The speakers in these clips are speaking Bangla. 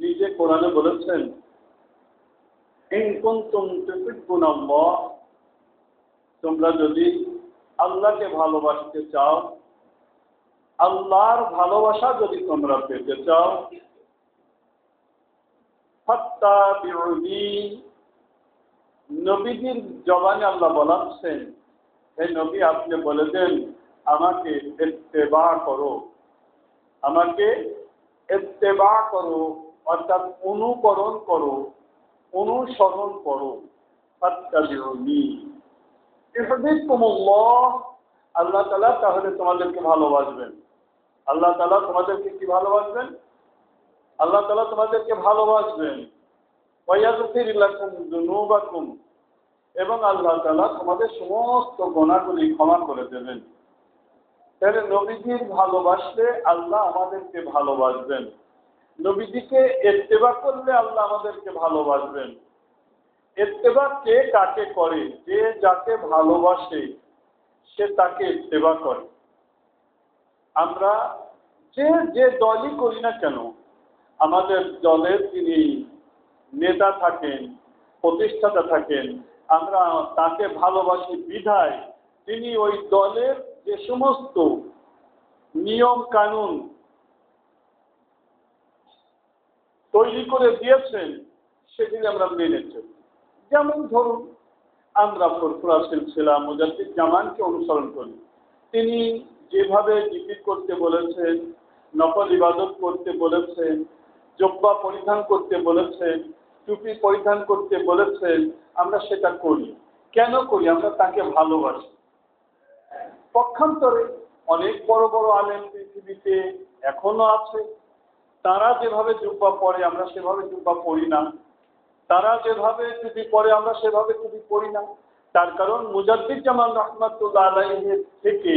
নিজে কোরআনে বলেছেন, ইন কুনতুম তুহিব্বুনাল্লাহ, তোমরা যদি আল্লাহকে ভালোবাসতে চাও, আল্লাহর ভালোবাসা যদি তোমরা পেতে চাও, ফাত্তাবিউনি, নবীজির জবানে আল্লাহ বলাচ্ছেন, হে নবী আপনি বলে দেন আমাকে ইত্তেবা করো, আমাকে ইত্তেবা করো, অর্থাৎ অনুকরণ করো, অনুসরণ করো। ফাত্তাবিউনি ইউহিব্বুকুমুল্লাহ, আল্লাহ তাআলা তাহলে তোমাদেরকে ভালোবাসবেন। আল্লাহ তাআলা তোমাদেরকে কি ভালোবাসবেন? আল্লাহ তাআলা তোমাদেরকে ভালোবাসবেন। ওয়া ইয়াগফির লাকুম যুনুবাকুম, এবং আল্লাহ তাআলা তোমাদের সমস্ত গুনাহগুলি ক্ষমা করে দেবেন। তাহলে নবীজির ভালোবাসলে আল্লাহ আমাদেরকে ভালোবাসবেন, নবীজিকে ইত্তেবা করলে আল্লাহ আমাদেরকে ভালোবাসবেন। ইত্তেবা কে কাকে করে? যে যাকে ভালোবাসে সে তাকে ইত্তেবা করে। আমরা যে যে দলই করি না কেন, আমাদের দলের যিনি নেতা থাকেন, প্রতিষ্ঠাতা থাকেন, আমরা তাকে ভালোবাসি বিধায় তিনি ওই দলের যে সমস্ত নিয়ম কানুন তৈরি করে দিয়েছেন সেগুলি আমরা মেনে চলি। যেমন ধরুন, আমরা ফুরফুরা সিলসিলা মুজাদ্দিদ জামানকে অনুসরণ করি। তিনি যেভাবে জিকির করতে বলেছেন, নফল ইবাদত করতে বলেছেন, জুব্বা পরিধান করতে বলেছেন, টুপি পরিধান করতে বলেছেন, আমরা সেটা করি। কেন করি? আমরা তাকে ভালোবাসি। পক্ষান্তরে অনেক বড় বড় আলেম পৃথিবীতে এখনো আছে, তারা যেভাবে জুব্বা পরে আমরা সেভাবে জুব্বা পরি না, তারা যেভাবে টুপি পরে আমরা সেভাবে টুপি পরি না। তার কারণ মুজাদ্দিদ জামান রাহমাতুল্লাহ আলাইহির থেকে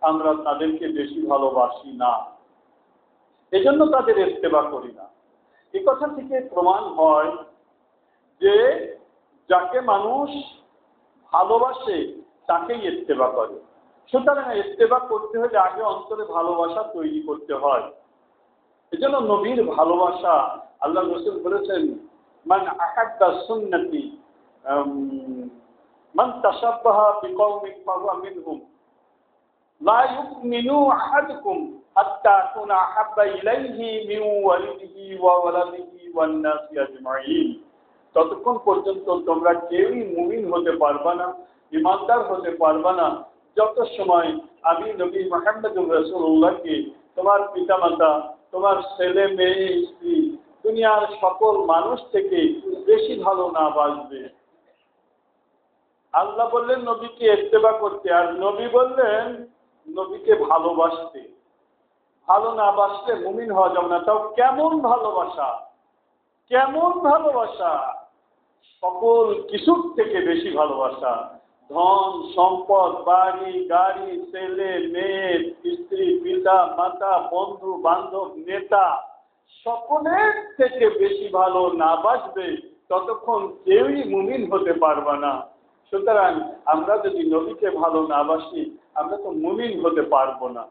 আমরা তাদেরকে বেশি ভালোবাসি না, এজন্য তাদের ইত্তেবা করি না। এই কথা থেকে প্রমাণ হয় যে যাকে মানুষ ভালোবাসে তাকেই ইত্তেবা করে। সুতরাং ইত্তেবা করতে হলে আগে অন্তরে ভালোবাসা তৈরি করতে হয়। এজন্য নবীর ভালোবাসা, আল্লাহ রাসূল বলেছেন, মান আহাব্বা সুন্নতি মান তাশাব্বাহা বিকওমিন ফাহুয়া মিনহুম লা ইউমিনু আহাদুকুম হাত্তা আকুনা আহাব্বা ইলাইহি মিন ওয়ালিদিহি ওয়া ওয়ালাদিহি ওয়ান নাসি আজমাইন। ততক্ষণ পর্যন্ত তোমরা কেউই মুমিন হতে পারবা না, ঈমানদার হতে পারবা না, যত সময় আমি নবী মুহাম্মদুর রাসূলুল্লাহকে তোমার পিতামাতা, তোমার ছেলে মেয়ে স্ত্রী, দুনিয়ার সকল মানুষ থেকে বেশি ভালো না বাসবে। আল্লাহ বললেন নবীকে ইত্তেবা করতে, আর নবী বললেন নবীকে ভালোবাসতে। ভালো না বাসলে মুমিন হওয়া যাবে না। তাও কেমন ভালোবাসা? কেমন ভালোবাসা? সকল কিছুর থেকে বেশি ভালোবাসা। ধন সম্পদ, বাড়ি গাড়ি, ছেলে মেয়ে, স্ত্রী, পিতা মাতা, বন্ধু বান্ধব, নেতা, সকলের থেকে বেশি ভালো না বাসবে ততক্ষণ কেউই মুমিন হতে পারবে না। সুতরাং আমরা যদি নবীকে ভালো না বাসি আমরা তো মুমিন হতে পারবো না।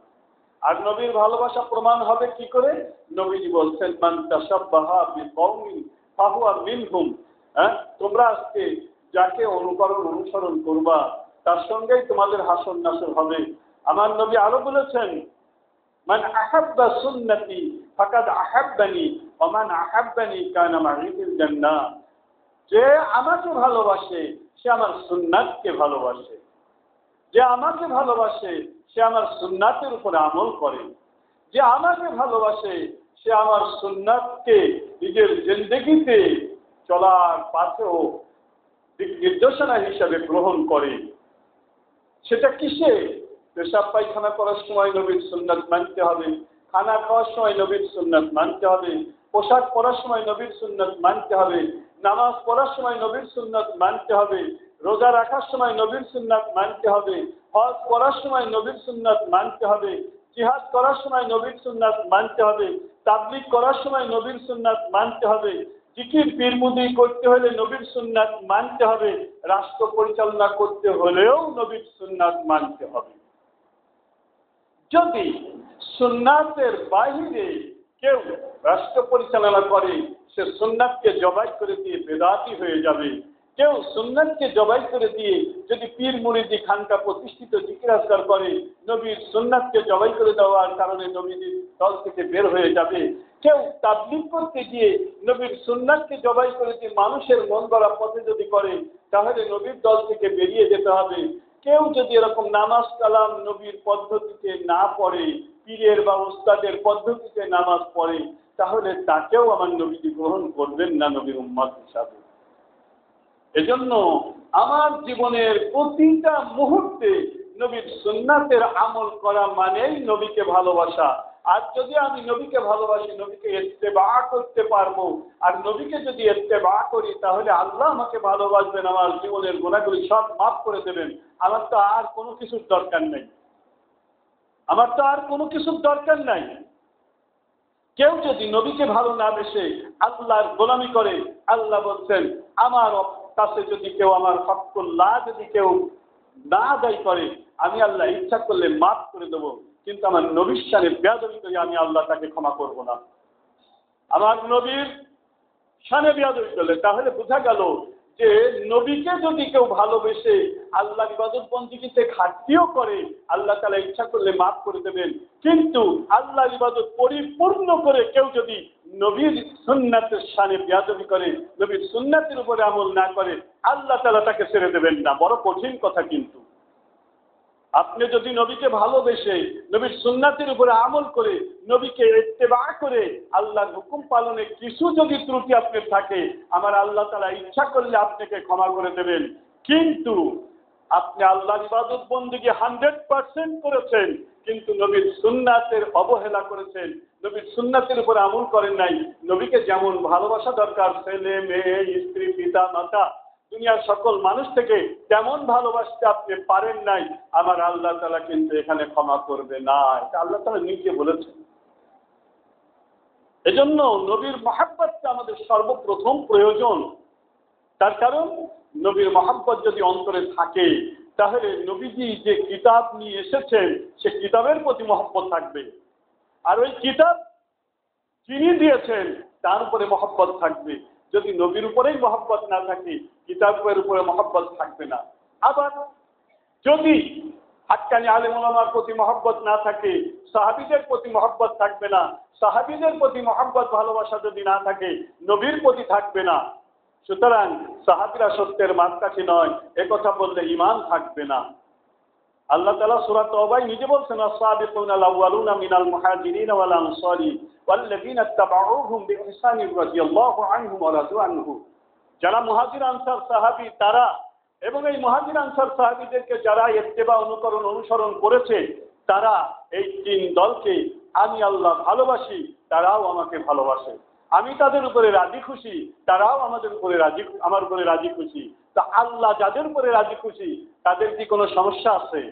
আর নবীর ভালোবাসা প্রমাণ হবে কি করে? নবীজি বলছেন, মান তাশাব্বাহা বিকওমিন ফাহুয়া মিনহুম। তোমরা আজকে যাকে অনুসরণ করবা তার সঙ্গেই তোমাদের হাসর নাসর হবে। আমার নবী আরো বলেছেন, মান আহাব্বা সুন্নতি ফাকাদ আহাব্বানি ওয়া মান আহাব্বানি কানা মা'i ফিল জান্নাহ। যে আমাকে ভালোবাসে সে আমার সুন্নাতকে ভালোবাসে, যে আমাকে ভালোবাসে সে আমার সুন্নাতের উপরে আমল করে, যে আমাকে ভালোবাসে সে আমার সুন্নাতকে নিজের জিন্দেগিতে চলার পথেও দিক নির্দেশনা হিসাবে গ্রহণ করে। সেটা কিসে? পেশাব পায়খানা করার সময় নবীর সুন্নাত মানতে হবে, খানা খাওয়ার সময় নবীর সুন্নাত মানতে হবে, পোশাক পরার সময় নবীর সুন্নাত মানতে হবে, নামাজ পড়ার সময় নবীর সুন্নাত মানতে হবে, রোজা রাখার সময় নবীর সুন্নাত মানতে হবে, হজ করার সময় নবীর সুন্নাত মানতে হবে, জিহাদ করার সময় নবীর সুন্নাত মানতে হবে, তাবলীগ করার সময় নবীর সুন্নাত মানতে হবে, জিকির পীরমুদি করতে হলে নবীর সুন্নাত মানতে হবে, রাষ্ট্র পরিচালনা করতে হলেও নবীর সুন্নাত মানতে হবে। যদি সুন্নাতের বাহিরে কেউ রাষ্ট্র পরিচালনা করে সে সুন্নাতকে জবাই করে দিয়ে বেদাতি হয়ে যাবে। কেউ সুন্নাতকে জবাই করে দিয়ে যদি পীর মুরিদি খানকা প্রতিষ্ঠিত জিকির আজকার করে, নবীর সুন্নাতকে জবাই করে দেওয়ার কারণে নবীর দল থেকে বের হয়ে যাবে। কেউ তাবলীগ করতে গিয়ে নবীর সুন্নাতকে জবাই করে দিয়ে মানুষের মন গড়া পথে যদি করে, তাহলে নবীর দল থেকে বেরিয়ে যেতে হবে। কেউ যদি এরকম নামাজ কালাম নবীর পদ্ধতিতে না পড়ে, পীরের বা উস্তাদের পদ্ধতিতে নামাজ পড়ে, তাহলে তাকেও আমার নবীজি গ্রহণ করবেন না নবীর উম্মত হিসাবে। এজন্য আমার জীবনের প্রতিটা মুহূর্তে নবীর সুন্নাতের আমল করা মানেই নবীকে ভালোবাসা। আর যদি আমি নবীকে ভালোবাসি, নবীকে ইত্তেবা করতে পারবো। আর নবীকে যদি ইত্তেবা করি, তাহলে আল্লাহ আমাকে ভালোবাসবেন, আমার জীবনের গুনাহগুলি সব মাফ করে দেবেন। আমার তো আর কোনো কিছুর দরকার নেই, আমার তো আর কোনো কিছুর দরকার নাই। কেউ যদি নবীকে ভালো না বেসে আল্লাহর গোলামি করে, আল্লাহ বলছেন আমার কাছে যদি কেউ আমার হকুল্লাহ যদি কেউ না আদায় করে, আমি আল্লাহ ইচ্ছা করলে মাফ করে দেবো, কিন্তু আমার নবীর শানে বেয়াদবি করে আমি আল্লাহ তাকে ক্ষমা করব না। আমার নবীর শানে বেয়াদবি করলে, তাহলে বোঝা গেল যে নবীকে যদি কেউ ভালোবেসে আল্লাহ ইবাদত বন্দেগীতে ঘাটতিও করে, আল্লাহ তাআলা ইচ্ছা করলে মাফ করে দেবেন। কিন্তু আল্লাহ ইবাদত পরিপূর্ণ করে কেউ যদি নবীর সুন্নাতের শানে বেয়াদবি করে, নবীর সুন্নাতের উপরে আমল না করে, আল্লাহ তাআলা তাকে ছেড়ে দেবেন না। বড় কঠিন কথা। কিন্তু আপনি যদি নবীকে ভালোবেসে নবীর সুন্নাতের উপরে আমল করে, নবীকে ইত্তেবা করে আল্লাহর হুকুম পালনে কিছু যদি ত্রুটি আপনার থাকে, আমার আল্লাহ তাআলা ইচ্ছা করলে আপনাকে ক্ষমা করে দেবেন। কিন্তু আপনি আল্লাহর ইবাদত বন্দেগী 100% করেছেন, কিন্তু নবীর সুন্নাতের অবহেলা করেছেন, নবীর সুন্নাতের উপরে আমল করেন নাই। নবীকে যেমন ভালোবাসা দরকার ছেলে মেয়ে স্ত্রী পিতা মাতা দুনিয়ার সকল মানুষ থেকে, তেমন ভালোবাসতে আপনি পারেন নাই, আমার আল্লাহ তাআলা কিন্তু এখানে ক্ষমা করবে না। এটা আল্লাহ তাআলা নিজে বলেছেন। এজন্য নবীর মহব্বতটা আমাদের সর্বপ্রথম প্রয়োজন। তার কারণ নবীর মহব্বত যদি অন্তরে থাকে, তাহলে নবীজি যে কিতাব নিয়ে এসেছেন সে কিতাবের প্রতি মহব্বত থাকবে। আর ওই কিতাব যিনি দিয়েছেন তার উপরে মহব্বত থাকবে। যদি নবীর উপরেই মহব্বত না থাকে, কিতাবের উপরে মহব্বত থাকবে না। আবার যদি হাক্কানি আলেম ওলামার প্রতি মহব্বত না থাকে, সাহাবীদের প্রতি মহব্বত থাকবে না। সাহাবীদের প্রতি মহব্বত ভালোবাসা যদি না থাকে, নবীর প্রতি থাকবে না। সুতরাং সাহাবীরা সত্যের মাপকাঠি নয়, একথা বললে ঈমান থাকবে না। আল্লাহ তাআলা সূরা তাওবায় নিজে বলছেন, আস-সাবিকুনাল আউয়ালুনা মিনাল মুহাজিরিন ওয়াল আনসারি ওয়াল্লাযীনা ইত্তাবাউহুম বিইহসান রাদিয়াল্লাহু আনহুম ওয়া রাদু আনহু। যারা মুহাজির আনসার সাহাবী তারা, এবং এই মুহাজির আনসার সাহাবীদেরকে যারা ইত্তেবা অনুসরণ করেছে, তারা এই তিন দলকে আমি আল্লাহ ভালোবাসি, তারাও আমাকে ভালোবাসে। আমি তাদের উপরে রাজি খুশি, তারাও আমার উপরে রাজি খুশি। তা আল্লাহ যাদের উপরে রাজি খুশি, তাদের কি কোনো সমস্যা আছে?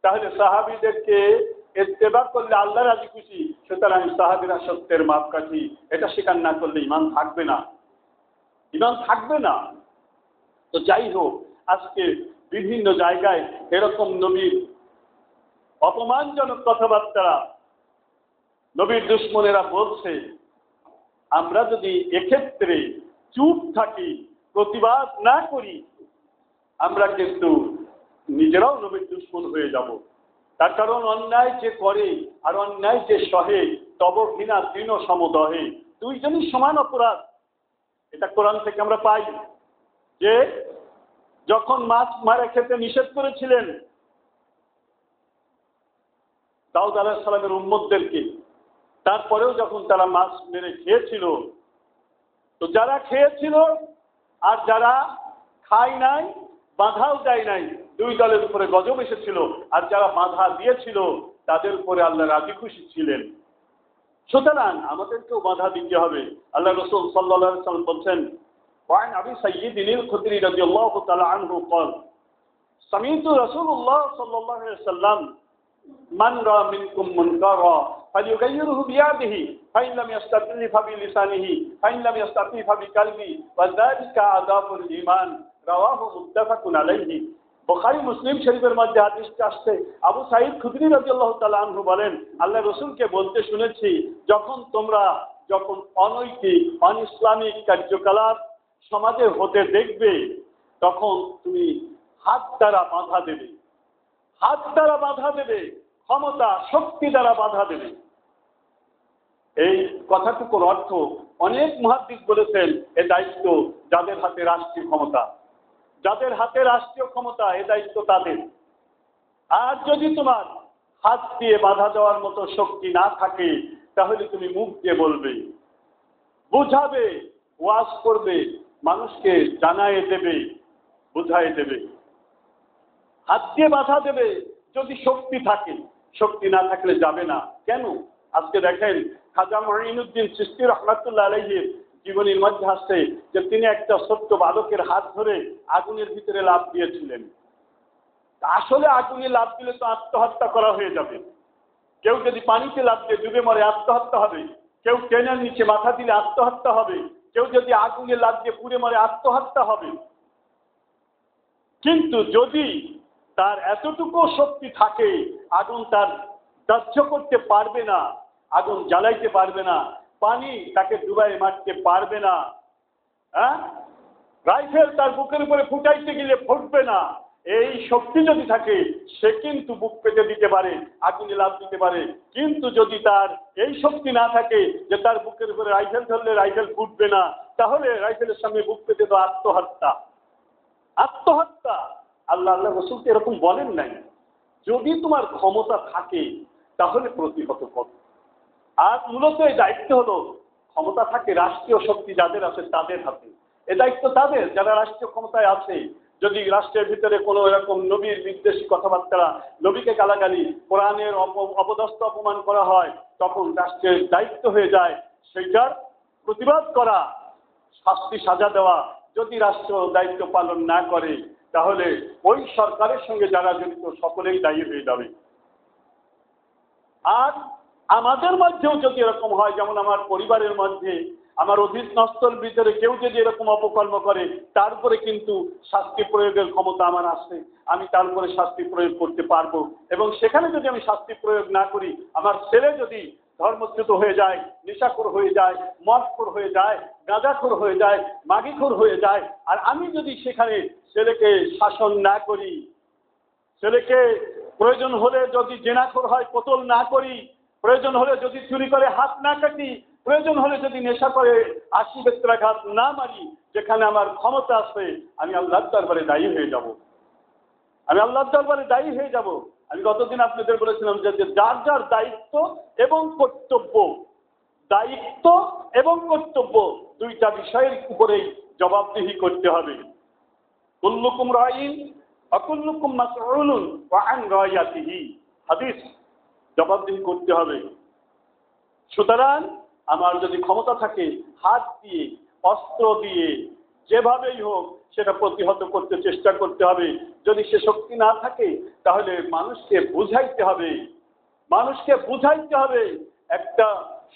তাহলে সাহাবীদেরকে ইত্তেবা করলে আল্লাহ রাজি খুশি, সুতরাং সাহাবীরা সত্যের মাপকাঠি, এটা স্বীকার না করলে ঈমান থাকবে না, ঈমান থাকবে না। তো যাই হোক, আজকে বিভিন্ন জায়গায় এরকম নবীর অপমানজনক কথাবার্তা নবীর দুশমনেরা বলছে। আমরা যদি এক্ষেত্রে চুপ থাকি, প্রতিবাদ না করি, আমরা কিন্তু নিজেরাও নবীর দুশমন হয়ে যাব। তার কারণ অন্যায় যে করে আর অন্যায় যে সহে তব ঘৃণা তৃণ সমদহে, দুইজনই সমান অপরাধ। এটা কোরআন থেকে আমরা পাই যে যখন মাছ মারা খেতে নিষেধ করেছিলেন দাউদ আলাইহিস সালামের উম্মতদেরকে, তারপরেও যখন তারা মাছ মেরে খেয়েছিল, তো যারা খেয়েছিল আর যারা খায় নাই, বাধাও দেয় নাই, দুই দলের উপরে গজব এসেছিল। আর যারা বাধা দিয়েছিল তাদের উপরে আল্লাহ রাজি খুশি ছিলেন। সুতরাং আমাদেরকেও বাধা দিতে হবে। আল্লাহ রাসূল সাল্লাল্লাহু আলাইহি ওয়াসাল্লাম বলছেন, ওয়ান আবি সাইয়্যিদিল খুদরি রাদিয়াল্লাহু তাআলা আনহু قال سمعت رسول الله صلى الله عليه وسلم من رأى منكم منكرا فليغيره بيده فإن لم يستطع فبلسانه فإن لم يستطع فبقلبه وذلك أضعف الإيمان رواه متفق عليه। বুখারী মুসলিম শরীফের মধ্যে হাদিসটা আসছে, আবু সাঈদ খুদরি রাদিয়াল্লাহু তাআলা আনহু বলেন, আল্লাহ রাসূলকে বলতে শুনেছি, যখন অনৈতিক অনইসলামিক কার্যকলাপ সমাজে হতে দেখবে, তখন তুমি হাত দ্বারা বাধা দেবে, হাত দ্বারা বাধা দেবে, ক্ষমতা শক্তি দ্বারা বাধা দেবে। এই কথাটুকুর অর্থ অনেক মুহাদ্দিস বলেছেন, এ দায়িত্ব যাদের হাতে রাষ্ট্রীয় ক্ষমতা, যাদের হাতে রাষ্ট্রীয় ক্ষমতা, এ দায়িত্ব তাদের। আর যদি তোমার হাত দিয়ে বাধা দেওয়ার মতো শক্তি না থাকে, তাহলে তুমি মুখ দিয়ে বলবে, বুঝাবে, ওয়াজ করবে, মানুষকে জানায়ে দেবে, বুঝায়ে দেবে। হাত দিয়ে বাধা দেবে যদি শক্তি থাকে, শক্তি না থাকলে যাবে না। কেন? আজকে দেখেন খাজা মঈনুদ্দিন চিশতি রাহমাতুল্লাহ আলাইহির জীবনীর মধ্যে আসছে যে তিনি একটা ছোট্ট বালকের হাত ধরে আগুনের ভিতরে লাফ দিয়েছিলেন। আসলে আগুনে লাফ দিলে তো আত্মহত্যা করা হয়ে যাবে। কেউ যদি পানিতে লাফ দিয়ে ডুবে মরে আত্মহত্যা হবে, কেউ ট্রেনের নিচে মাথা দিলে আত্মহত্যা হবে, কেউ যদি আগুনে লাফ দিয়ে পুড়ে মরে আত্মহত্যা হবে। কিন্তু যদি তার এতটুকু শক্তি থাকে, আগুন তার দাহ্য করতে পারবে না, আগুন জ্বালাইতে পারবে না, পানি তাকে ডুবাই মারতে পারবে না, হ্যাঁ, রাইফেল তার বুকের উপরে ফুটাইতে গেলে ফুটবে না, এই শক্তি যদি থাকে, সে কিন্তু বুক পেতে দিতে পারে, আগুনে লাফ দিতে পারে। কিন্তু যদি তার এই শক্তি না থাকে যে তার বুকের উপরে রাইফেল ধরলে রাইফেল ফুটবে না, তাহলে রাইফেলের সামনে বুক পেতে তো আত্মহত্যা, আত্মহত্যা। আল্লাহ রাসূল এরকম বলেন নাই। যদি তোমার ক্ষমতা থাকে তাহলে প্রতিহত করো। আর মূলত এই দায়িত্ব হলো, ক্ষমতা থাকে রাষ্ট্রীয় শক্তি যাদের আছে তাদের হাতে, এ দায়িত্ব তাদের যারা রাষ্ট্রীয় ক্ষমতায় আছে। যদি রাষ্ট্রের ভিতরে কোনো এরকম নবীর বিদ্বেষী কথাবার্তা, নবীকে গালাগালি, কোরআনের অপদস্থ অপমান করা হয়, তখন রাষ্ট্রের দায়িত্ব হয়ে যায় সেইটার প্রতিবাদ করা, শাস্তি সাজা দেওয়া। যদি রাষ্ট্র দায়িত্ব পালন না করে, তাহলে ওই সরকারের সঙ্গে যারা জড়িত সকলেই দায়ী হয়ে যাবে। আর আমাদের মধ্যেও যদি এরকম হয়, যেমন আমার পরিবারের মধ্যে আমার অধীনস্থর ভিতরে কেউ যদি এরকম অপকর্ম করে, তারপরে কিন্তু শাস্তি প্রয়োগের ক্ষমতা আমার আছে, আমি তারপরে শাস্তি প্রয়োগ করতে পারবো। এবং সেখানে যদি আমি শাস্তি প্রয়োগ না করি, আমার ছেলে যদি ধর্মচ্যুত হয়ে যায়, নেশাখোর হয়ে যায়, মদখোর হয়ে যায়, গাঁজাখোর হয়ে যায়, মাগিখোর হয়ে যায়, আর আমি যদি সেখানে ছেলেকে শাসন না করি, ছেলেকে প্রয়োজন হলে যদি জেনাখোর হয় কতল না করি, প্রয়োজন হলে যদি চুরি করে হাত না কাটি, প্রয়োজন হলে যদি নেশা করে 80 বেত্রাঘাত না মারি, যেখানে আমার ক্ষমতা আছে, আমি আল্লাহর দরবারে দায়ী হয়ে যাব, আমি আল্লাহর দরবারে দায়ী হয়ে যাব। আমি গতদিন আপনাদের বলেছিলাম যে যার যার দায়িত্ব এবং কর্তব্য, দায়িত্ব এবং কর্তব্য দুইটা বিষয়ের উপরেই জবাবদিহি করতে হবে। কুল্লুকুম রাইন ওয়া কুল্লুকুম মাসউলুন আন রাইয়াতিহি, হাদিস, জবাবদিহি করতে হবে। সুতরাং আমার যদি ক্ষমতা থাকে, হাত দিয়ে, অস্ত্র দিয়ে, যেভাবেই হোক সেটা প্রতিহত করতে চেষ্টা করতে হবে। যদি সে শক্তি না থাকে, তাহলে মানুষকে বুঝাইতে হবে, মানুষকে বুঝাইতে হবে, একটা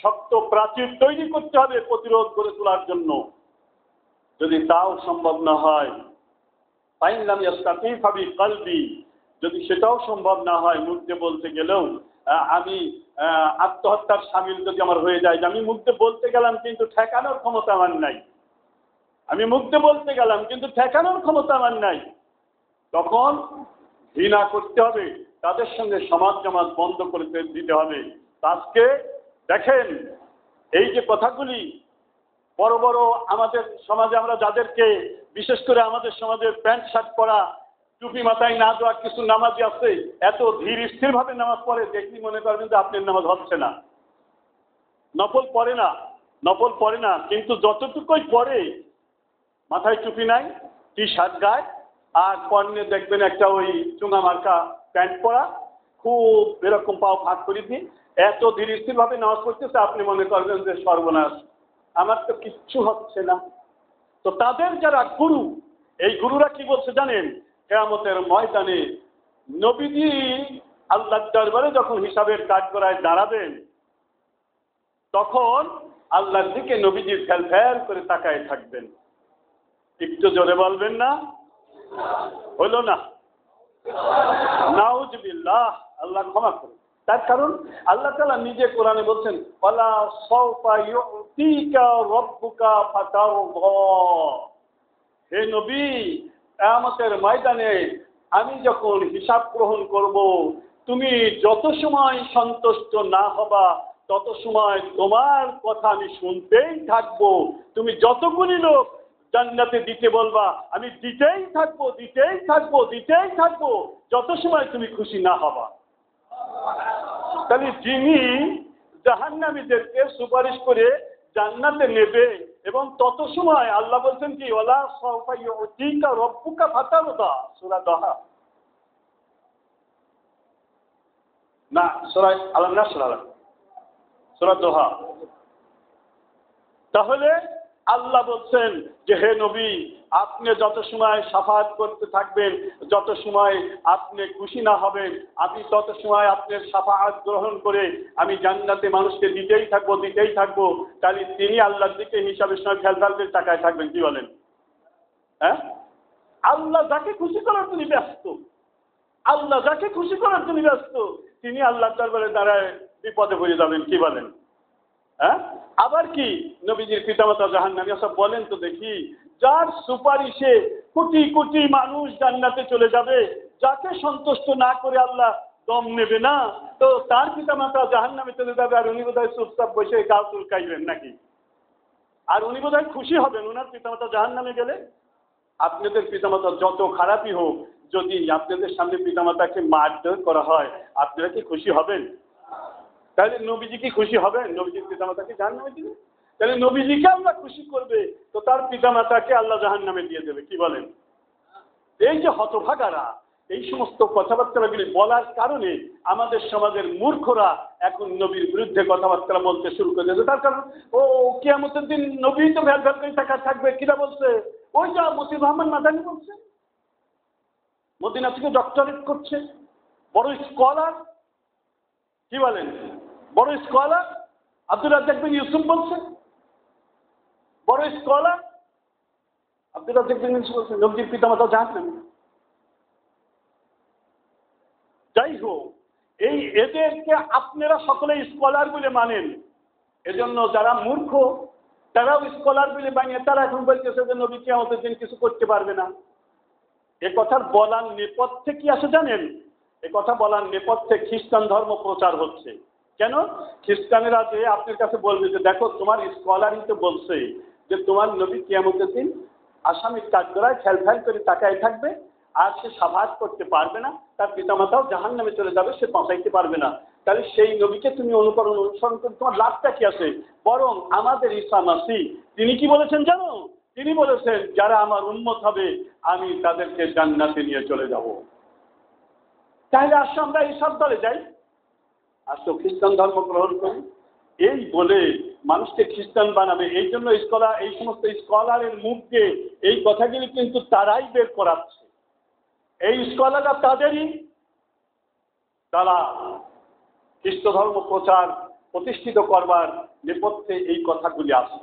শক্ত প্রাচীর তৈরি করতে হবে প্রতিরোধ গড়ে তোলার জন্য। যদি তাও সম্ভব না হয়, ফাইনলাম ইয়াস্তাতিফ বিকলবি, যদি সেটাও সম্ভব না হয়, মুখে বলতে গেলেও আমি আত্মহত্যার শামিল যদি আমার হয়ে যায়, যে আমি মুখে বলতে গেলাম কিন্তু ঠেকানোর ক্ষমতা আমার নাই, আমি মুখে বলতে গেলাম কিন্তু ঠেকানোর ক্ষমতা আমার নাই, তখন ঘৃণা করতে হবে, তাদের সঙ্গে সমাজ জামাত বন্ধ করে দিতে হবে। আজকে দেখেন এই যে কথাগুলি বড় বড় আমাদের সমাজে, আমরা যাদেরকে, বিশেষ করে আমাদের সমাজের প্যান্ট শার্ট পরা, টুপি মাথায় না দেওয়া কিছু নামাজি আছে, এত ধীর স্থির ভাবে নামাজ পড়ে, দেখলি মনে করবেন যে আপনার নামাজ হচ্ছে না। নফল পড়ে না, নফল পড়ে না, কিন্তু যতটুকুই পড়ে, মাথায় টুপি নাই, টি শার্ট গায়ে, আর পরনে দেখবেন একটা ওই চুঙা মার্কা প্যান্ট পরা, খুব এরকম পাও ফাঁক করে দিয়ে এত ধীর স্থির ভাবে নামাজ পড়তেছে, আপনি মনে করবেন যে সর্বনাশ, আমার তো কিচ্ছু হচ্ছে না। তো তাদের যারা গুরু, এই গুরুরা কি বলছে জানেন? কিয়ামতের ময়দানে নবীজি আল্লাহর দরবারে যখন হিসাবের কাঠগড়ায় দাঁড়াবেন, তখন আল্লাহর দিকে নবীজি ফ্যাল ফ্যাল করে তাকায় থাকবেন। একটু জোরে বলবেন না? হলো না? নাউজুবিল্লাহ, আল্লাহ ক্ষমা করুন। তার কারণ আল্লাহ তাআলা নিজে কোরআনে বলছেন, ওয়ালা সাওফা ইউতিকা রাব্বুকা ফাতারদা। হে নবী, কিয়ামতের ময়দানে আমি যখন হিসাব গ্রহণ করব, তুমি যত সময় সন্তুষ্ট না হবা তত সময় তোমার কথা আমি শুনতেই থাকবো। তুমি যতগুলি লোক জান্নাতে দিতে বলবা, আমি দিতেই থাকবো, দিতেই থাকবো, দিতেই থাকবো, যত সময় তুমি খুশি না হবা। তাহলে যিনি জাহান্নামীদেরকে সুপারিশ করে জান্নাতে নেবে, এবং তত সময় আল্লাহ বলছেন কি, ওয়ালা সাওফা ইউতিকা রাব্বুকা ফাতারদা, সূরা দহা, না সূরা আলাম নাসর, সূরা দোহা। তাহলে আল্লাহ বলছেন যে হে নবী, আপনি যত সময় শাফাআত করতে থাকবেন, যত সময় আপনি খুশি না হবেন, আমি তত সময় আপনার শাফাআত গ্রহণ করে আমি জান্নাতে মানুষকে দিতেই থাকবো, দিতেই থাকবো। তাহলে তিনি আল্লাহর দিকে হিসাবের সময় ফেলফালতে তাকায় থাকবেন, কি বলেন? হ্যাঁ, আল্লাহ যাকে খুশি করার জন্য ব্যস্ত, আল্লাহ যাকে খুশি করার জন্য ব্যস্ত, তিনি আল্লাহ দরবারে দাঁড়ায় বিপদে পড়ে যাবেন, কি বলেন? হ্যাঁ, আবার কি নবীজির পিতামাতা জাহান্নামী? সব বলেন তো দেখি, যার সুপারিশে কোটি কোটি মানুষ জান্নাতে চলে যাবে, যাকে সন্তুষ্ট না করে আল্লাহ দম নেবে না, তো তার পিতামাতা জাহান্নামে চলে যাবে, আর উনি বোধহয় চুপচাপ বসে গা চুলকাইবেন নাকি? আর উনি বোধহয় খুশি হবেন ওনার পিতামাতা জাহান্নামে গেলে? আপনাদের পিতামাতা যত খারাপই হোক, যদি আপনাদের সামনে পিতামাতাকে মারধর করা হয়, আপনারা কি খুশি হবেন? তাহলে নবীজি কি খুশি হবেন নবীজির পিতামাতাকে জাহান্নামে দিলে? তাহলে নবীজিকে আল্লাহ খুশি করবে, তো তার পিতামাতাকে আল্লাহ জাহান্নামে দিয়ে দেবে, কি বলেন? এই যে হতভাগারা এই সমস্ত কথাবার্তাগুলি বলার কারণে আমাদের সমাজের মূর্খরা এখন নবীর বিরুদ্ধে কথাবার্তা বলতে শুরু করে দিয়েছে। তার কারণ ও কিয়ামতের দিন নবী তো ভ্যাল ভ্যাল করে থাকবে, কিরা বলছে? ওই যা মতিউর রহমান মাদানী বলছে, মদিনা থেকে ডক্টরেট করছে, বড় স্কলার, কি বলেন? বড় স্কলার আব্দুর রাজ্জাক বিন ইউসুফ বলছে, বড় স্কলার আব্দুর রাজ্জাক বিন ইউসুফ বলছে নবীর পিতামাতা জাহান্নামী। যাই হোক, এই এদেরকে আপনারা সকলে স্কলার বলে মানেন, এজন্য যারা মূর্খ তারাও স্কলার বলে বানিয়ে তারা এখন বলতেছে যে নবী কিয়ামতের দিন কিছু করতে পারবে না। এ কথার বলার নেপথ্যে কি আছে জানেন? এ কথা বলার নেপথ্যে খ্রিস্টান ধর্ম প্রচার হচ্ছে। কেন? খ্রিস্টানেরা যে আপনার কাছে বলবে যে দেখো তোমার স্কলারই তো বলছে যে তোমার নবী কিয়ামতের দিন আসামির কাঠগড়ায় ফ্যাল করে তাকায় থাকবে, আর সে সাফাত করতে পারবে না, তার পিতামাতাও জাহান্নামে চলে যাবে, সে বাঁচাইতে পারবে না। তাহলে সেই নবীকে তুমি অনুসরণ করে তোমার লাভটা কি আছে? বরং আমাদের ঈসা মাসীহ তিনি কি বলেছেন জানো? তিনি বলেছেন যারা আমার উম্মত হবে আমি তাদেরকে জান্নাতে নিয়ে চলে যাব। তাহলে আসো আমরা এই সব দলে যাই, আসো খ্রিস্টান ধর্ম গ্রহণ করি, এই বলে মানুষকে খ্রিস্টান বানাবে। এই জন্য স্কলার, এই সমস্ত স্কলারের মুখকে এই কথাগুলি কিন্তু তারাই বের করাচ্ছে। এই স্কলাররা তাদেরই, তারা খ্রিস্ট ধর্ম প্রচার প্রতিষ্ঠিত করবার নেপথ্যে এই কথাগুলি আছে।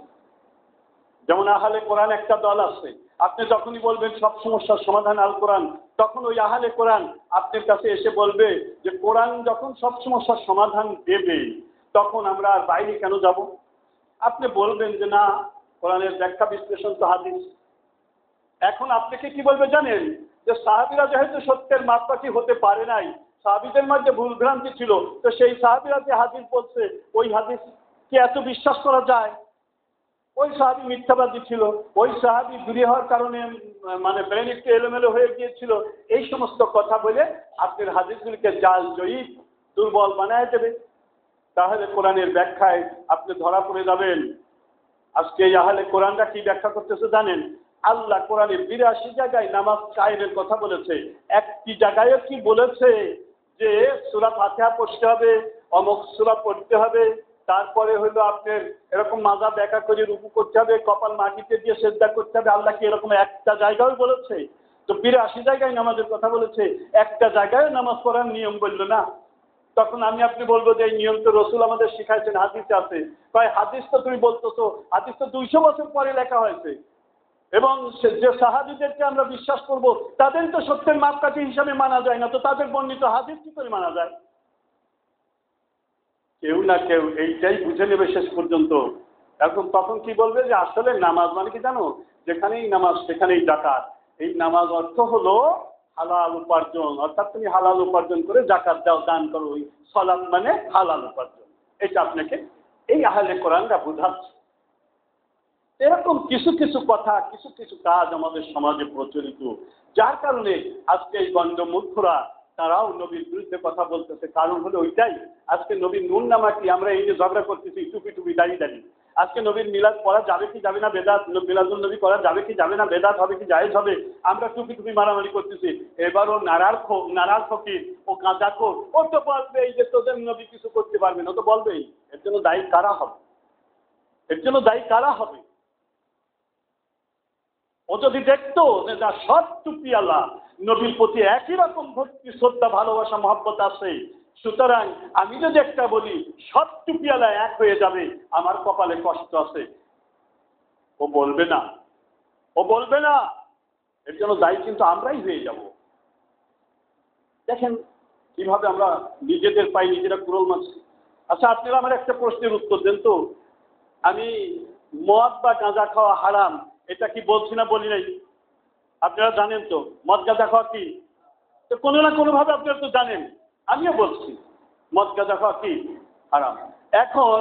যেমন আহলে কোরআন একটা দল আছে, আপনি যখনই বলবেন সব সমস্যার সমাধান আল কোরআন, তখন ওই আহলে কোরআন আপনার কাছে এসে বলবে যে কোরআন যখন সব সমস্যার সমাধান দেবে তখন আমরা আর বাইরে কেন যাব? আপনি বলবেন যে না, কোরআনের ব্যাখ্যা বিশ্লেষণ তো হাদিস। এখন আপনাকে কি বলবে জানেন? যে সাহাবীরা যেহেতু সত্যের মাপকাঠি হতে পারে নাই, সাহাবীদের মধ্যে ভুলভ্রান্তি ছিল, তো সেই সাহাবীরা যে হাদিস বলছে ওই হাদিস কি এত বিশ্বাস করা যায়? ওই সাহাবী মিথ্যাবাদী ছিল, ওই সাহাবী দূরে হওয়ার কারণে মানে ব্রেন একটু এলোমেলো হয়ে গিয়েছিল, এই সমস্ত কথা বলে আপনার হাদিসগুলিকে জাল জয়ীফ দুর্বল বানায় দেবে। তাহলে কোরআনের ব্যাখ্যায় আপনি ধরা পড়ে যাবেন। আজকে এই আহলে কোরআনরা কি ব্যাখ্যা করতেছে জানেন? আল্লাহ কোরআনে 82 জায়গায় নামাজ কায়েমের কথা বলেছে, একটি জায়গায় কি বলেছে যে সূরা ফাতিহা পড়তে হবে, অমুক সূরা পড়তে হবে, তারপরে হলো আপনার এরকম মাজা ব্যাখ্যা করে রুকু করতে হবে, কপাল মাটিতে দিয়ে সেজদা করতে হবে। আল্লাহ কি এরকম একটা জায়গায় বলেছে? তো 82 জায়গায় নামাজের কথা বলেছে, একটা জায়গায় নামাজ পড়ার নিয়ম বললো না। তখন আমি আপনি বলবো যে এই নিয়ম তো রসুল আমাদের শিখাইছেন, হাদিসে আছে। তাই হাদিস তো তুমি বলতেছো, হাদিস তো 200 বছর পরে লেখা হয়েছে। এবং যে সাহাবীদেরকে আমরা বিশ্বাস করব তাদের তো সত্যের মাপকাঠি হিসাবে মানা যায় না, তো তাদের বর্ণিত হাদিস কি করে মানা যায়? কেউ না কেউ এইটাই বুঝে নেবে শেষ পর্যন্ত। এখন তখন কি বলবে যে আসলে নামাজ মানে কি জানো, যেখানেই নামাজ সেখানেই জাকাত। এই নামাজ অর্থ হলো হালাল উপার্জন, অর্থাৎ তুমি হালাল উপার্জন করে জাকাত দাও, দান করো। ওই সালাত মানে হালাল উপার্জন, এটা আপনাকে এই আহলে কোরআনরা বুঝাচ্ছে। এরকম কিছু কিছু কথা, কিছু কিছু কাজ আমাদের সমাজে প্রচলিত, যার কারণে আজকে এই গণ্ডমূর্খরা তারাও নবীর বিরুদ্ধে কথা বলতেছে। কারণ হলো ওইটাই, আজকে নবীর নূর নামা কি, আমরা এই যে ঝগড়া করতেছি টুপি টুপি দাঁড়িয়ে দাঁড়িয়ে, আজকে নবীর মিলাদ পড়া যাবে কি যাবে না বেদাত, মিলাদুল নবী করা যাবে কি যাবে না, বেদাত হবে কি জায়েজ হবে, আমরা টুপি টুপি মারামারি করতেছি। এবার ও নারার ফকির, ও গাঁজাখোর, ও তো বলবে এই যে তোদের নবী কিছু করতে পারবে না, ও তো বলবেই। এর জন্য দায়ী কারা হবে? এর জন্য দায়ী কারা হবে? ও যদি দেখতো যে না সব টুপিওয়ালা নবীর প্রতি একই রকম ভক্তি শ্রদ্ধা ভালোবাসা মহব্বত আছে, সুতরাং আমি যদি একটা বলি সব টুপিওয়ালা এক হয়ে যাবে, আমার কপালে কষ্ট আছে, ও বলবে না, ও বলবে না। এর জন্য দায়ী কিন্তু আমরাই হয়ে যাব। দেখেন কিভাবে আমরা নিজেদের পাই নিজেরা কুড়োল মারছি। আচ্ছা, আপনারা আমার একটা প্রশ্নের উত্তর দেন তো, আমি মদ বা গাঁজা খাওয়া হারাম এটা কি বলছি না বলি নাই? আপনারা জানেন তো মদ গাঁজা খাওয়া কি, তো কোনো না কোনোভাবে আপনারা তো জানেন, আমিও বলছি মদ গাঁজা খাওয়া কি হারাম। এখন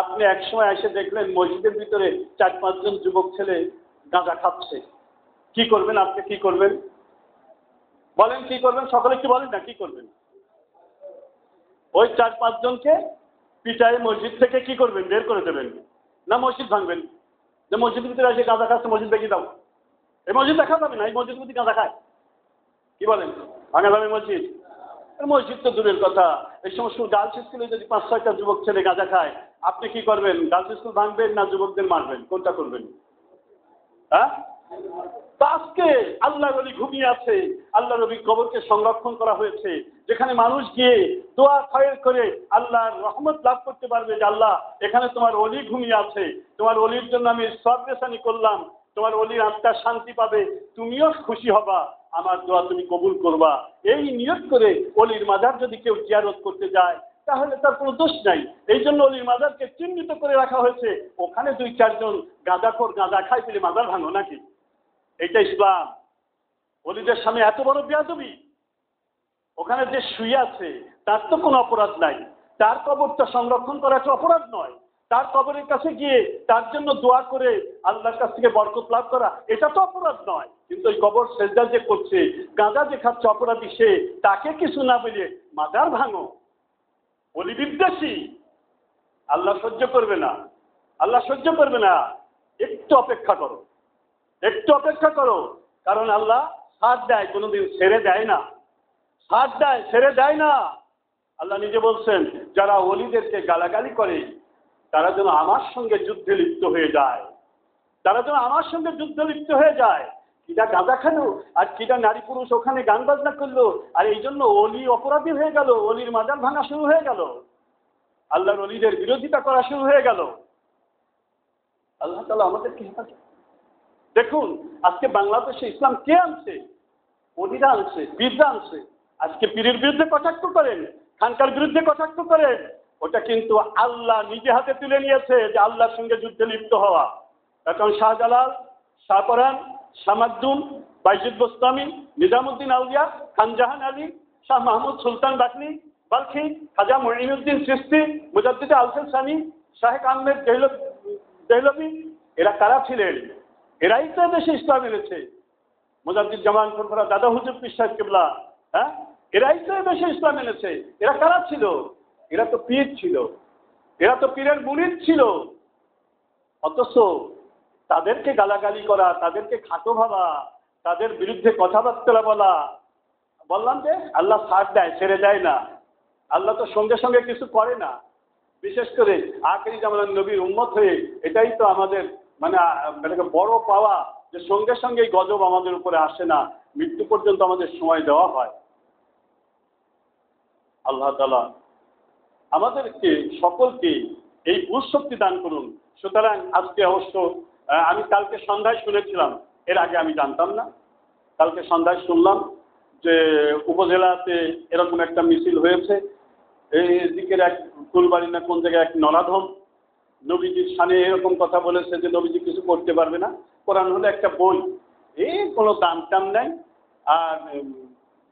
আপনি একসময় এসে দেখলেন মসজিদের ভিতরে 4-5 জন যুবক ছেলে গাঁজা খাচ্ছে, কি করবেন? আপনি কি করবেন বলেন? কি করবেন? সকলে কি বলেন না, কি করবেন? ওই 4-5 জনকে পিটায়ে মসজিদ থেকে কি করবেন? বের করে দেবেন না মসজিদ ভাঙবেন? যে মসজিদের ভিতরে এসে গাঁজা খাচ্ছে মসজিদ দেখিয়ে দাও, এই মসজিদ দেখা যাবে না, এই মসজিদ যদি গাঁজা খায় কি বলেন? ভাঙা যাবে মসজিদ? মসজিদ তো দূরের কথা, এই সমস্ত গার্লস স্কুলে যদি 5-6টা যুবক ছেলে গাঁজা খায়, আপনি কি করবেন? গার্লস স্কুল ভাঙবেন না যুবকদের মারবেন? কোনটা করবেন? হ্যাঁ? আজকে আল্লাহ নবী ঘুমিয়ে আছে, আল্লাহ নবীর কবরকে সংরক্ষণ করা হয়েছে, যেখানে মানুষ গিয়ে দোয়া খয়ের করে আল্লাহর রহমত লাভ করতে পারবে যে আল্লাহ এখানে তোমার অলি ঘুমিয়ে আছে, তোমার অলির জন্য আমি সবরেশানি করলাম, তোমার অলির আত্মা শান্তি পাবে, তুমিও খুশি হবা, আমার দোয়া তুমি কবুল করবা। এই নিয়ত করে অলির মাজার যদি কেউ জিয়ারত করতে যায় তাহলে তার কোনো দোষ নাই। এই জন্য অলির মাজারকে চিহ্নিত করে রাখা হয়েছে, ওখানে 2-4 জন গাঁজাখোর গাঁজা খাই পেলে মাজার ভাঙো নাকি? এটা ইসলাম? অলিদের সামনে এত বড় বেয়াদবি? ওখানে যে শুয়ে আছে তার তো কোনো অপরাধ নাই, তার কবরটা সংরক্ষণ করা একটা অপরাধ নয়, তার কবরের কাছে গিয়ে তার জন্য দোয়া করে আল্লাহর কাছ থেকে বরকত লাভ করা এটা তো অপরাধ নয়। কিন্তু ওই কবর সেজদা যে করছে, গাঁজা যে খাচ্ছে অপরাধী সে, তাকে কিছু না বলে মাজার ভাঙো, অলি বিদ্বেষী, আল্লাহ সহ্য করবে না, আল্লাহ সহ্য করবে না। একটু অপেক্ষা করো, একটু অপেক্ষা করো, কারণ আল্লাহ সাথ দেয়, কোনোদিন ছেড়ে দেয় না, সাথ দেয় ছেড়ে দেয় না। আল্লাহ নিজে বলছেন যারা ওলিদেরকে গালাগালি করে তারা যেন আমার সঙ্গে যুদ্ধে লিপ্ত হয়ে যায়, তারা যেন আমার সঙ্গে যুদ্ধে লিপ্ত হয়ে যায়। কিটা গাঁজা খেলো আর কিটা নারী পুরুষ ওখানে গান বাজনা করলো, আর এই জন্য অলি অপরাধী হয়ে গেল, অলির মাজার ভাঙা শুরু হয়ে গেল, আল্লাহর অলিদের বিরোধিতা করা শুরু হয়ে গেল। আল্লাহ তাআলা আমাদেরকে হেফাজত। দেখুন আজকে বাংলাদেশে ইসলাম কে আনছে? অলিরা আনছে, পীররা আনছে। আজকে পীরের বিরুদ্ধে কটাক্ষ করেন, খানকার বিরুদ্ধে কটাক্ষ করেন, ওটা কিন্তু আল্লাহ নিজে হাতে তুলে নিয়েছে যে আল্লাহর সঙ্গে যুদ্ধে লিপ্ত হওয়া। এখন শাহজালাল, শাহপরান, শামাদ্দুন, বাইজিদ বোস্তামি, নিজামুদ্দিন আউলিয়া, খানজাহান আলী, শাহ মাহমুদ সুলতান বাকলি বালখি, খাজা মঈনুদ্দিন চিশতি, মুজাদ্দিদ আলফেজ সানি, শাহেখ আহমেদ দেহলভী, এরা কারা ছিলেন? এরাই তো দেশে ইসলাম এনেছে। মুজাদ্দিদ জামান ফুরফুরা দাদা হুজুর পীর সাহেব কিবলা, হ্যাঁ, এরাই তো দেশে ইসলাম এনেছে। এরা কারা ছিল? এরা তো পীর ছিল, এরা তো পীরের মুরিদ ছিল। অথচ তাদেরকে গালাগালি করা, তাদেরকে খাটো ভাবা, তাদের বিরুদ্ধে কথাবার্তা বলা, বললাম যে আল্লাহ ছাড় দেয়, ছেড়ে দেয় না। আল্লাহ তো সঙ্গে সঙ্গে কিছু করে না। বিশেষ করে আখিরি জামানার নবীর উম্মত হয়ে এটাই তো আমাদের মানে বড় পাওয়া, যে সঙ্গে সঙ্গে গজব আমাদের উপরে আসে না, মৃত্যু পর্যন্ত আমাদের সময় দেওয়া হয়। আল্লাহ তাআলা আমাদেরকে সকলকে এই বুঝ শক্তি দান করুন। সুতরাং আজকে অবশ্য আমি কালকে সন্ধ্যায় শুনেছিলাম এর আগে আমি জানতাম না। কালকে সন্ধ্যায় শুনলাম যে উপজেলাতে এরকম একটা মিছিল হয়েছে, এই দিকের এক ফুলবাড়ি না কোন জায়গায় এক নরাধম নবীজির সামনে এরকম কথা বলেছে যে নবীজি কিছু করতে পারবে না। কোরআন হলো একটা বই, কোনো দাম টাম নাই। আর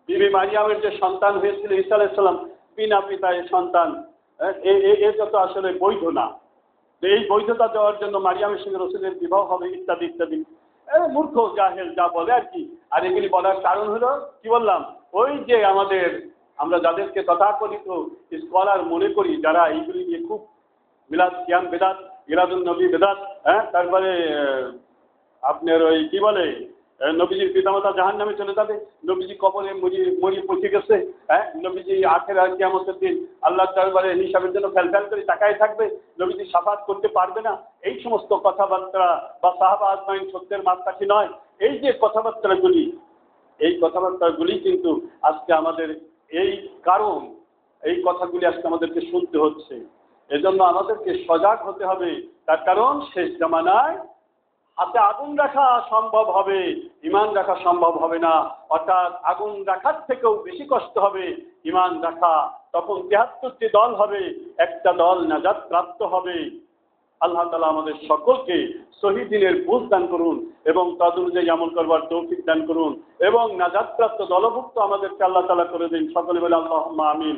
বিবি মারিয়ামের যে সন্তান হয়েছিল ঈসা আলাইহিস সালাম, বিনা পিতায় সন্তান, এটা তো আসলে বৈধ না। এই বৈধতা দেওয়ার জন্য মারিয়ামের সঙ্গে রসুলের বিবাহ হবে ইত্যাদি ইত্যাদি। মূর্খ জাহেল যা বলে আর কি। আর এগুলি বলার কারণ হলো কি বললাম, ওই যে আমরা যাদেরকে তথাকথিত স্কলার মনে করি, যারা এইগুলি নিয়ে খুব মিলাদ কিয়াম বেদাত, মিলাদুন নবী বেদাত, তারপরে আপনার ওই কি বলে নবীজির পিতামাতা জাহান্নামে চলে যাবে, নবীজি কবরে মরি পৌঁছে গেছে, নবীজি আখেরাত কিয়ামতের দিন আল্লাহর দরবারে হিসাবের জন্য ফ্যাল করে তাকায় থাকবে, নবীজি শাফাত করতে পারবে না, এই সমস্ত কথাবার্তা বা সাহাবা আজমাইন সত্যের মাপকাঠি নয়। এই যে কথাবার্তাগুলি, এই কথাবার্তাগুলি কিন্তু আজকে আমাদের এই কারণ, এই কথাগুলি আজকে আমাদেরকে শুনতে হচ্ছে। এজন্য আমাদেরকে সজাগ হতে হবে। তার কারণ শেষ জামানায় হাতে আগুন রাখা সম্ভব হবে, ইমান রাখা সম্ভব হবে না। অর্থাৎ আগুন রাখার থেকেও বেশি কষ্ট হবে ইমান রাখা। তখন ৭৩টি দল হবে, একটা দল নাজাত প্রাপ্ত হবে। আল্লাহ তাআলা আমাদের সকলকে সহিহ দ্বীনের বুঝ দান করুন এবং তদনুযায়ী আমল করবার তৌফিক দান করুন এবং নাজাত প্রাপ্ত দলভুক্ত আমাদেরকে আল্লাহ তাআলা করে দিন। সকলে বলে আল্লাহুম্মা আমিন।